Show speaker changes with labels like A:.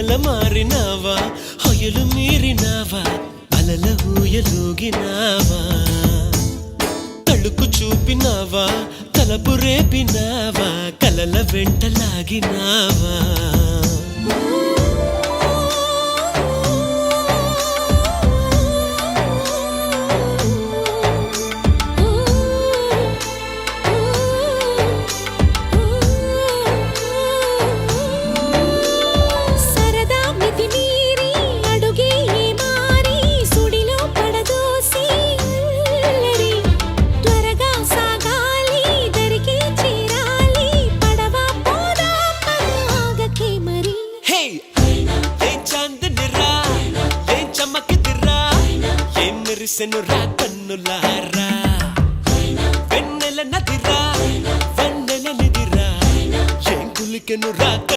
A: వెన్నెల మారినావా హొయలు మీరినావా అలల ఊయలూగినావా తళుకు చూపినావా తలపు రేపినావా కలల వెంటలాగినావా మెరిసెనురా కన్నులారా వెన్నెల నదిరా వెన్నెల నిదిరా ఏం కులికెనురా